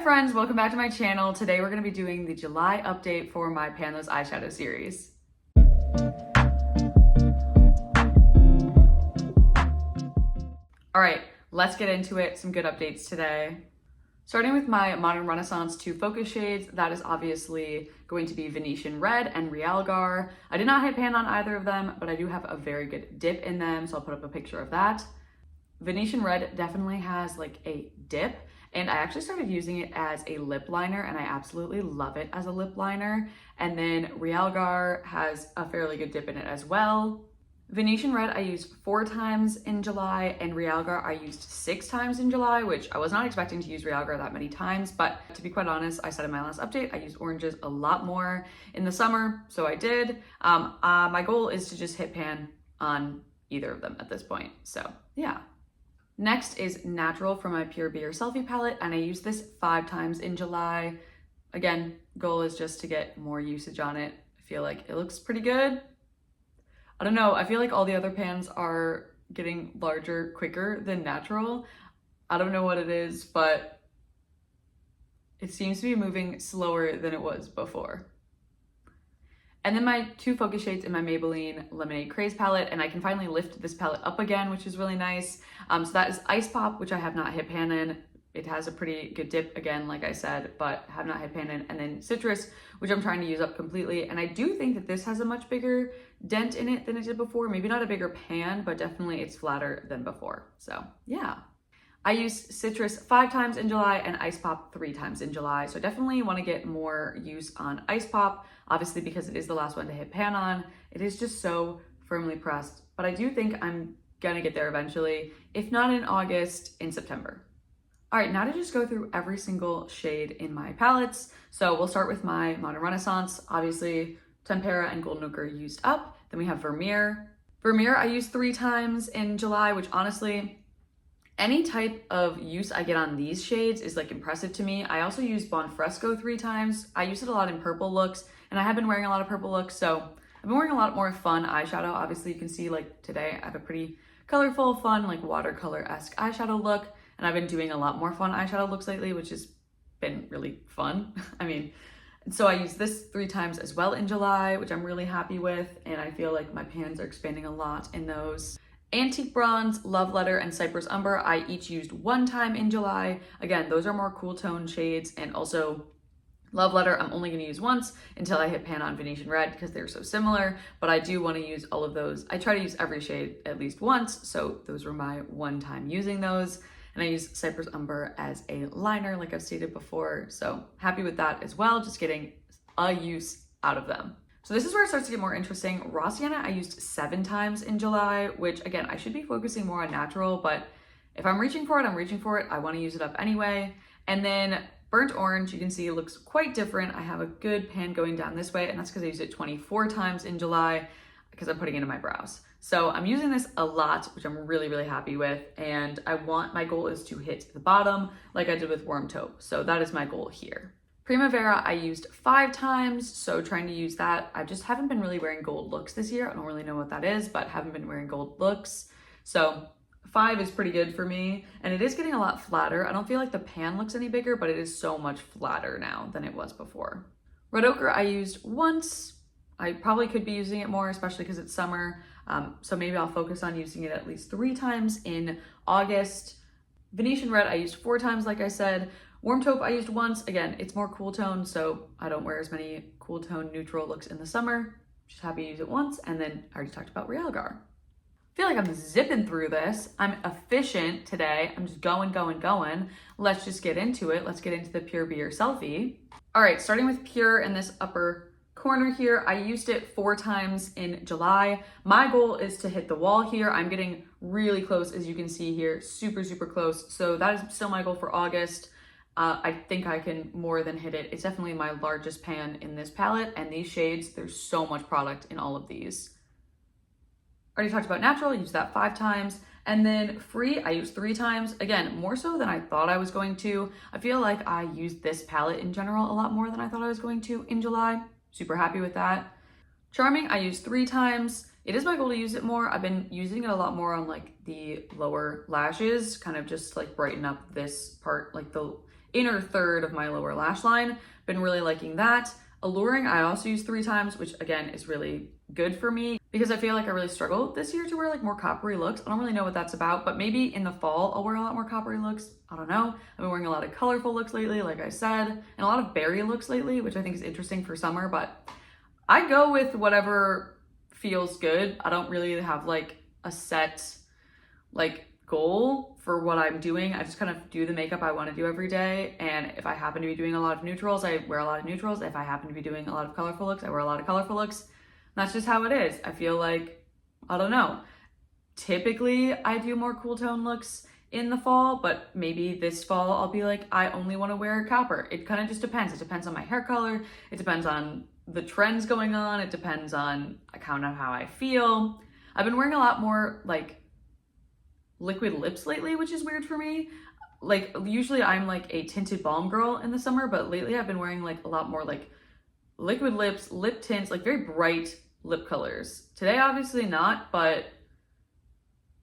friends, welcome back to my channel. Today we're going to be doing the July update for my Pan Those Eyeshadow series. Alright, let's get into it. Some good updates today. Starting with my Modern Renaissance 2 focus shades, that is obviously going to be Venetian Red and Realgar. I did not hit pan on either of them, but I do have a very good dip in them, so I'll put up a picture of that. Venetian Red definitely has like a dip, and I actually started using it as a lip liner and I absolutely love it as a lip liner. And then Realgar has a fairly good dip in it as well. Venetian Red I used 4 times in July, and Realgar I used 6 times in July, which I was not expecting to use Realgar that many times, but to be quite honest, I said in my last update I used oranges a lot more in the summer, so I did. My goal is to just hit pan on either of them at this point, so yeah. Next is Natural from my Pure Beer Selfie palette, and I used this 5 times in July. Again, goal is just to get more usage on it. I feel like it looks pretty good. I don't know, I feel like all the other pans are getting larger quicker than Natural. I don't know what it is, but it seems to be moving slower than it was before. And then my 2 focus shades in my Maybelline Lemonade Craze palette, and I can finally lift this palette up again, which is really nice. So that is Ice Pop, which I have not hit pan in. It has a pretty good dip again, like I said, but have not hit pan in. And then Citrus, which I'm trying to use up completely. And I do think that this has a much bigger dent in it than it did before. Maybe not a bigger pan, but definitely it's flatter than before. So yeah. I used Citrus 5 times in July and Ice Pop 3 times in July. So definitely want to get more use on Ice Pop, obviously because it is the last one to hit pan on. It is just so firmly pressed, but I do think I'm gonna get there eventually, if not in August, in September. All right, now to just go through every single shade in my palettes. So we'll start with my Modern Renaissance. Obviously, Tempera and Golden Ochre used up. Then we have Vermeer. Vermeer I used 3 times in July, which honestly, any type of use I get on these shades is like impressive to me. I also used Bon Fresco 3 times. I use it a lot in purple looks, and I have been wearing a lot of purple looks, so I've been wearing a lot more fun eyeshadow. Obviously, you can see like today I have a pretty colorful, fun, like watercolor-esque eyeshadow look, and I've been doing a lot more fun eyeshadow looks lately, which has been really fun. I mean, so I used this 3 times as well in July, which I'm really happy with, and I feel like my pans are expanding a lot in those. Antique Bronze, Love Letter, and Cypress Umber, I each used 1 time in July. Again, those are more cool tone shades, and also Love Letter I'm only gonna use once until I hit pan on Venetian Red because they're so similar, but I do wanna use all of those. I try to use every shade at least once, so those were my 1 time using those. And I use Cypress Umber as a liner, like I've stated before, so happy with that as well, just getting a use out of them. So this is where it starts to get more interesting. Raw Sienna I used 7 times in July, which again, I should be focusing more on natural, but if I'm reaching for it, I'm reaching for it. I wanna use it up anyway. And then Burnt Orange, you can see it looks quite different. I have a good pan going down this way, and that's because I used it 24 times in July because I'm putting it in my brows. So I'm using this a lot, which I'm really, really happy with. And my goal is to hit the bottom like I did with Warm Taupe. So that is my goal here. Primavera I used 5 times, so trying to use that. I just haven't been really wearing gold looks this year. I don't really know what that is, but haven't been wearing gold looks. So 5 is pretty good for me, and it is getting a lot flatter. I don't feel like the pan looks any bigger, but it is so much flatter now than it was before. Red Ochre I used once. I probably could be using it more, especially because it's summer. So maybe I'll focus on using it at least 3 times in August. Venetian Red I used 4 times, like I said. Warm Taupe I used once. Again, it's more cool tone, so I don't wear as many cool tone neutral looks in the summer. Just happy to use it once. And then I already talked about Realgar. I feel like I'm zipping through this. I'm efficient today. I'm just going. Let's just get into it. Let's get into the Pure Beer Selfie. All right, starting with Pure in this upper corner here, I used it 4 times in July. My goal is to hit the wall here. I'm getting really close, as you can see here, super, super close. So that is still my goal for August. I think I can more than hit it. It's definitely my largest pan in this palette, and these shades, there's so much product in all of these. Already talked about Natural, I used that 5 times. And then Free, I used 3 times. Again, more so than I thought I was going to. I feel like I used this palette in general a lot more than I thought I was going to in July. Super happy with that. Charming, I used 3 times. It is my goal to use it more. I've been using it a lot more on like the lower lashes, kind of just like brighten up this part, like the inner third of my lower lash line. Been really liking that. Alluring, I also use 3 times, which again is really good for me because I feel like I really struggled this year to wear like more coppery looks. I don't really know what that's about, but maybe in the fall I'll wear a lot more coppery looks. I don't know. I've been wearing a lot of colorful looks lately, like I said, and a lot of berry looks lately, which I think is interesting for summer, but I go with whatever feels good. I don't really have like a set like goal for what I'm doing. I just kind of do the makeup I want to do every day. And if I happen to be doing a lot of neutrals, I wear a lot of neutrals. If I happen to be doing a lot of colorful looks, I wear a lot of colorful looks. That's just how it is. I feel like, I don't know. Typically, I do more cool tone looks in the fall, but maybe this fall I'll be like, I only want to wear copper. It kind of just depends. It depends on my hair color. It depends on the trends going on. It depends on kind of how I feel. I've been wearing a lot more like liquid lips lately, which is weird for me. Like usually I'm like a tinted balm girl in the summer, but lately I've been wearing like a lot more like liquid lips, lip tints, like very bright lip colors. Today, obviously not, but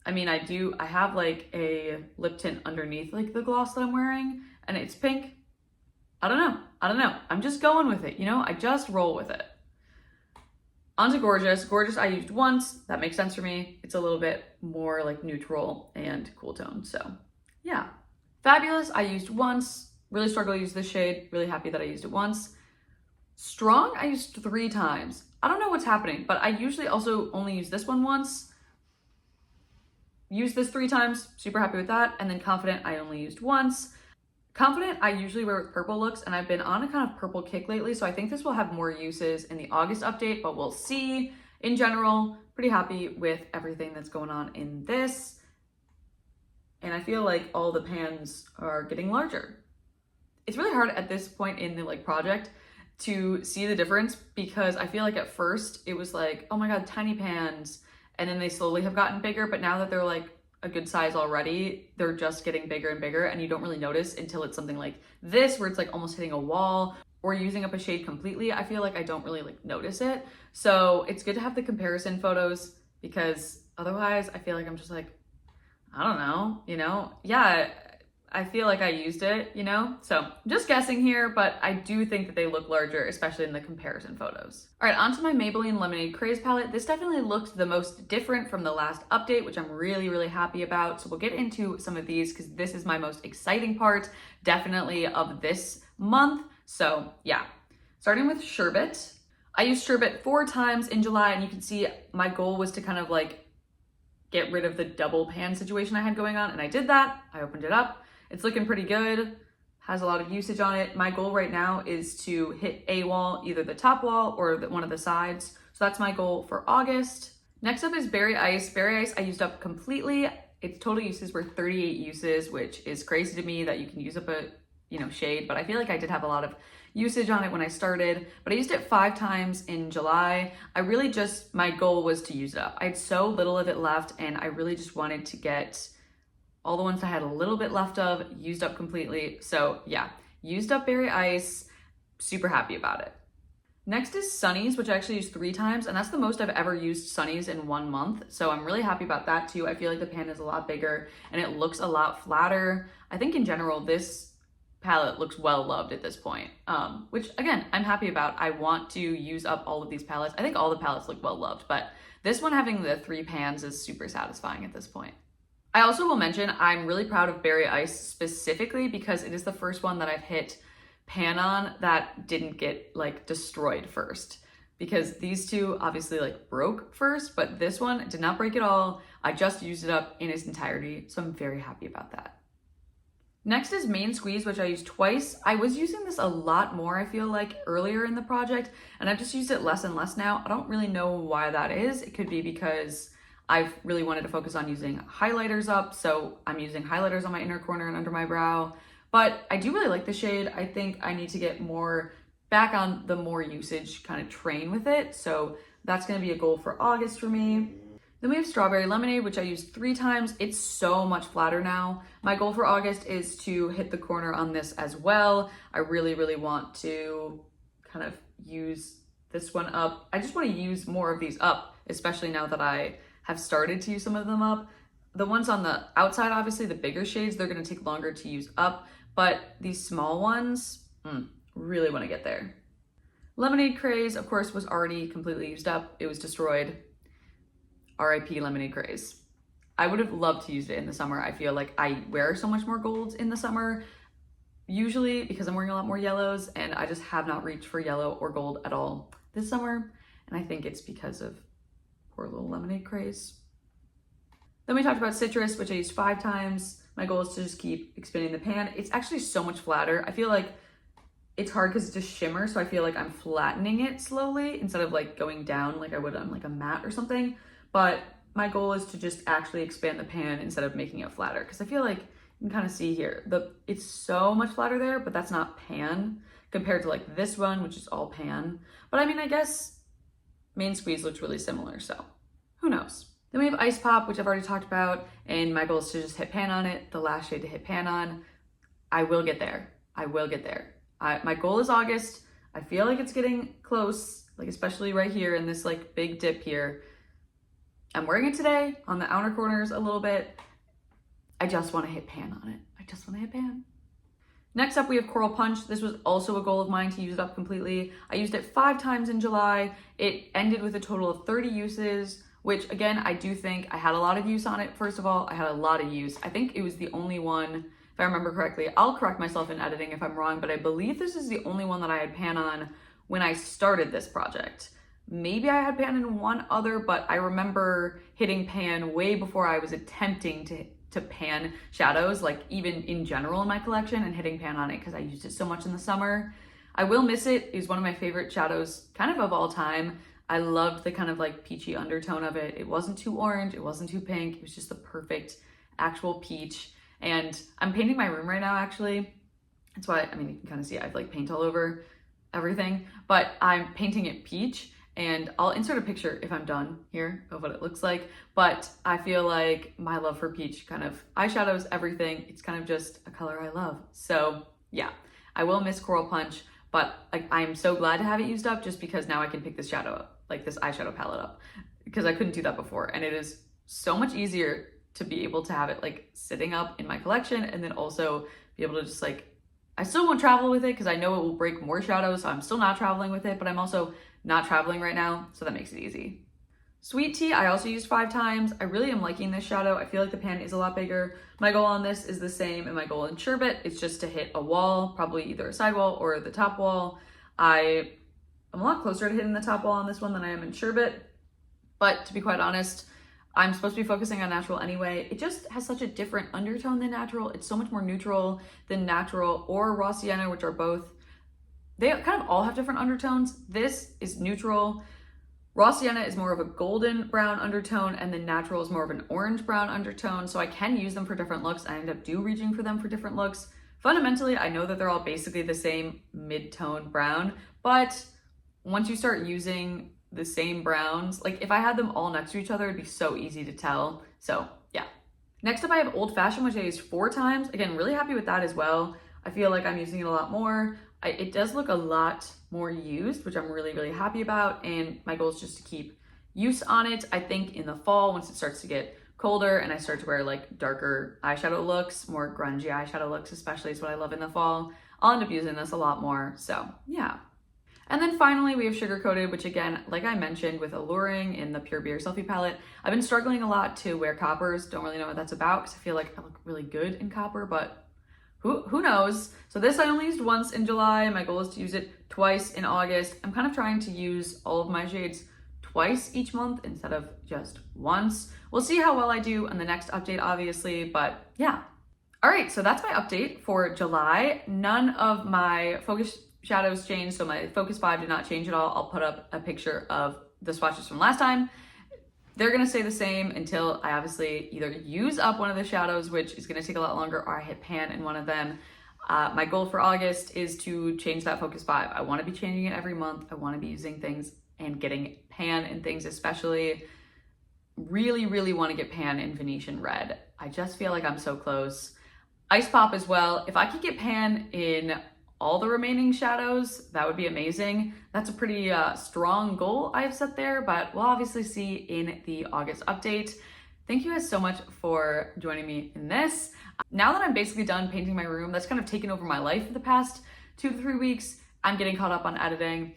I mean, I have like a lip tint underneath like the gloss that I'm wearing and it's pink. I don't know. I'm just going with it, you know? I just roll with it. Onto Gorgeous. Gorgeous I used once. That makes sense for me. It's a little bit more like neutral and cool tone, so yeah. Fabulous I used once. Really struggle to use this shade. Really happy that I used it once. Strong I used 3 times. I don't know what's happening, but I usually also only use this one once. Used this 3 times, super happy with that. And then Confident I only used once. Confident I usually wear with purple looks, and I've been on a kind of purple kick lately, so I think this will have more uses in the August update, but we'll see. In general, pretty happy with everything that's going on in this. And I feel like all the pans are getting larger. It's really hard at this point in the like project to see the difference because I feel like at first it was like, oh my God, tiny pans. And then they slowly have gotten bigger, but now that they're like a good size already, they're just getting bigger and bigger and you don't really notice until it's something like this where it's like almost hitting a wall or using up a shade completely. I feel like I don't really like notice it. So it's good to have the comparison photos because otherwise I feel like I'm just like, I don't know, you know? Yeah, I feel like I used it, you know? So I'm just guessing here, but I do think that they look larger, especially in the comparison photos. All right, onto my Maybelline Lemonade Craze palette. This definitely looked the most different from the last update, which I'm really, really happy about. So we'll get into some of these because this is my most exciting part, definitely of this month. So yeah, starting with Sherbet. I used Sherbet 4 times in July, and you can see my goal was to kind of like get rid of the double pan situation I had going on, and I did that. I opened it up. It's looking pretty good, has a lot of usage on it. My goal right now is to hit a wall, either the top wall or one of the sides. So that's my goal for August. Next up is Berry Ice. Berry Ice I used up completely. Its total uses were 38 uses, which is crazy to me that you can use up a shade, but I feel like I did have a lot of usage on it when I started, but I used it 5 times in July. My goal was to use it up. I had so little of it left and I really just wanted to get all the ones I had a little bit left of used up completely. So yeah, used up Berry Ice, super happy about it. Next is Sunnies, which I actually used 3 times, and that's the most I've ever used Sunnies in 1 month. So I'm really happy about that too. I feel like the pan is a lot bigger and it looks a lot flatter. I think in general, this palette looks well loved at this point, which again, I'm happy about. I want to use up all of these palettes. I think all the palettes look well loved, but this one having the 3 pans is super satisfying at this point. I also will mention I'm really proud of Berry Ice specifically because it is the first one that I've hit pan on that didn't get like destroyed first, because these 2 obviously like broke first, but this one did not break at all. I just used it up in its entirety, so I'm very happy about that. Next is Main Squeeze, which I used twice. I was using this a lot more, I feel like, earlier in the project, and I've just used it less and less now. I don't really know why that is. It could be because I've really wanted to focus on using highlighters up, so I'm using highlighters on my inner corner and under my brow. But I do really like the shade. I think I need to get more back on the more usage kind of train with it, so that's gonna be a goal for August for me. Then we have Strawberry Lemonade, which I used 3 times. It's so much flatter now. My goal for August is to hit the corner on this as well. I really, really want to kind of use this one up. I just want to use more of these up, especially now that I have started to use some of them up. The ones on the outside, obviously the bigger shades, they're gonna take longer to use up, but these small ones, really want to get there. Lemonade Craze, of course, was already completely used up. It was destroyed. RIP Lemonade Craze. I would have loved to use it in the summer. I feel like I wear so much more golds in the summer, usually because I'm wearing a lot more yellows, and I just have not reached for yellow or gold at all this summer. And I think it's because of poor little Lemonade Craze. Then we talked about citrus, which I used 5 times. My goal is to just keep expanding the pan. It's actually so much flatter. I feel like it's hard because it's just shimmer, so I feel like I'm flattening it slowly instead of like going down like I would on like a matte or something. But my goal is to just actually expand the pan instead of making it flatter, because I feel like you can kind of see here, it's so much flatter there, but that's not pan compared to like this one, which is all pan. But I mean, I guess Main Squeeze looks really similar, so who knows? Then we have Ice Pop, which I've already talked about, and my goal is to just hit pan on it, the last shade to hit pan on. I will get there. I will get there. My goal is August. I feel like it's getting close, like especially right here in this like big dip here. I'm wearing it today on the outer corners a little bit. I just want to hit pan on it. I just want to hit pan. Next up, we have Coral Punch. This was also a goal of mine to use it up completely. I used it 5 times in July. It ended with a total of 30 uses, which again, I do think I had a lot of use on it. First of all, I had a lot of use. I think it was the only one, if I remember correctly. I'll correct myself in editing if I'm wrong, but I believe this is the only one that I had pan on when I started this project. Maybe I had pan in one other, but I remember hitting pan way before I was attempting to pan shadows, like even in general in my collection, and hitting pan on it because I used it so much in the summer. I will miss it. It was one of my favorite shadows kind of all time. I loved the kind of like peachy undertone of it. It wasn't too orange, it wasn't too pink. It was just the perfect actual peach. And I'm painting my room right now, actually. That's why, I mean, you can kind of see I have like paint all over everything, but I'm painting it peach. And I'll insert a picture if I'm done here of what it looks like. But I feel like my love for peach kind of eyeshadows everything. It's kind of just a color I love. So yeah, I will miss Coral Punch, but like, I'm so glad to have it used up just because now I can pick this shadow up, like this eyeshadow palette up, because I couldn't do that before. And it is so much easier to be able to have it like sitting up in my collection, and then also be able to just like, I still won't travel with it because I know it will break more shadows. So I'm still not traveling with it, but I'm also not traveling right now, so that makes it easy. Sweet Tea, I also used 5 times. I really am liking this shadow. I feel like the pan is a lot bigger. My goal on this is the same, and my goal in Sherbet is just to hit a wall, probably either a side wall or the top wall. I'm a lot closer to hitting the top wall on this one than I am in Sherbet, but to be quite honest, I'm supposed to be focusing on natural anyway. It just has such a different undertone than natural. It's so much more neutral than natural or raw sienna, which are both, they kind of all have different undertones. This is neutral. Raw sienna is more of a golden brown undertone, and then natural is more of an orange brown undertone. So I can use them for different looks. I end up reaching for them for different looks. Fundamentally, I know that they're all basically the same mid-tone brown, but once you start using the same browns, like if I had them all next to each other, it'd be so easy to tell. So yeah. Next up, I have Old Fashioned, which I used 4 times. Again, really happy with that as well. I feel like I'm using it a lot more. It does look a lot more used, which I'm really, really happy about. And my goal is just to keep use on it. I think in the fall, once it starts to get colder and I start to wear like darker eyeshadow looks, more grungy eyeshadow looks, especially is what I love in the fall, I'll end up using this a lot more. So yeah. And then finally, we have Sugar Coated, which again, like I mentioned with Alluring in the Pure Beer Selfie Palette, I've been struggling a lot to wear coppers. Don't really know what that's about because I feel like I look really good in copper, but who knows? So this I only used once in July. My goal is to use it twice in August. I'm kind of trying to use all of my shades twice each month instead of just once. We'll see how well I do on the next update, obviously, but yeah. All right, so that's my update for July. None of my focus shadows changed, so my Focus 5 did not change at all. I'll put up a picture of the swatches from last time. They're gonna stay the same until I obviously either use up one of the shadows, which is gonna take a lot longer, or I hit pan in one of them. My goal for August is to change that Focus 5. I wanna be changing it every month. I wanna be using things and getting pan in things, especially. Really, really wanna get pan in Venetian Red. I just feel like I'm so close. Ice Pop as well. If I could get pan in all the remaining shadows, that would be amazing. That's a pretty strong goal I've set there, but we'll obviously see in the August update. Thank you guys so much for joining me in this. Now that I'm basically done painting my room, that's kind of taken over my life for the past 2 to 3 weeks. I'm getting caught up on editing.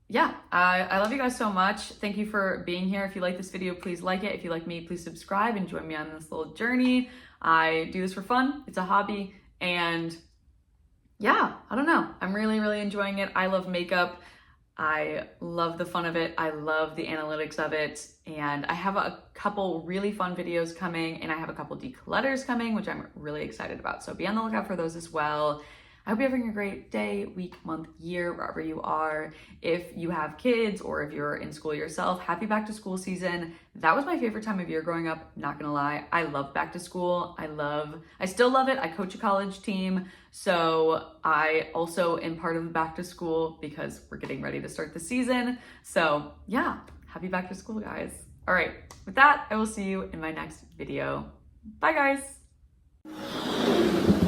Yeah, I love you guys so much. Thank you for being here. If you like this video, please like it. If you like me, please subscribe and join me on this little journey. I do this for fun. It's a hobby. And yeah, I don't know. I'm really enjoying it. I love makeup. I love the fun of it. I love the analytics of it. And I have a couple really fun videos coming, and I have a couple declutters coming, which I'm really excited about. So be on the lookout for those as well. I hope you're having a great day, week, month, year, wherever you are. If you have kids or if you're in school yourself, happy back to school season. That was my favorite time of year growing up, not gonna lie. I love back to school. I still love it. I coach a college team. So I also am part of the back to school because we're getting ready to start the season. So yeah, happy back to school, guys. All right, with that, I will see you in my next video. Bye, guys.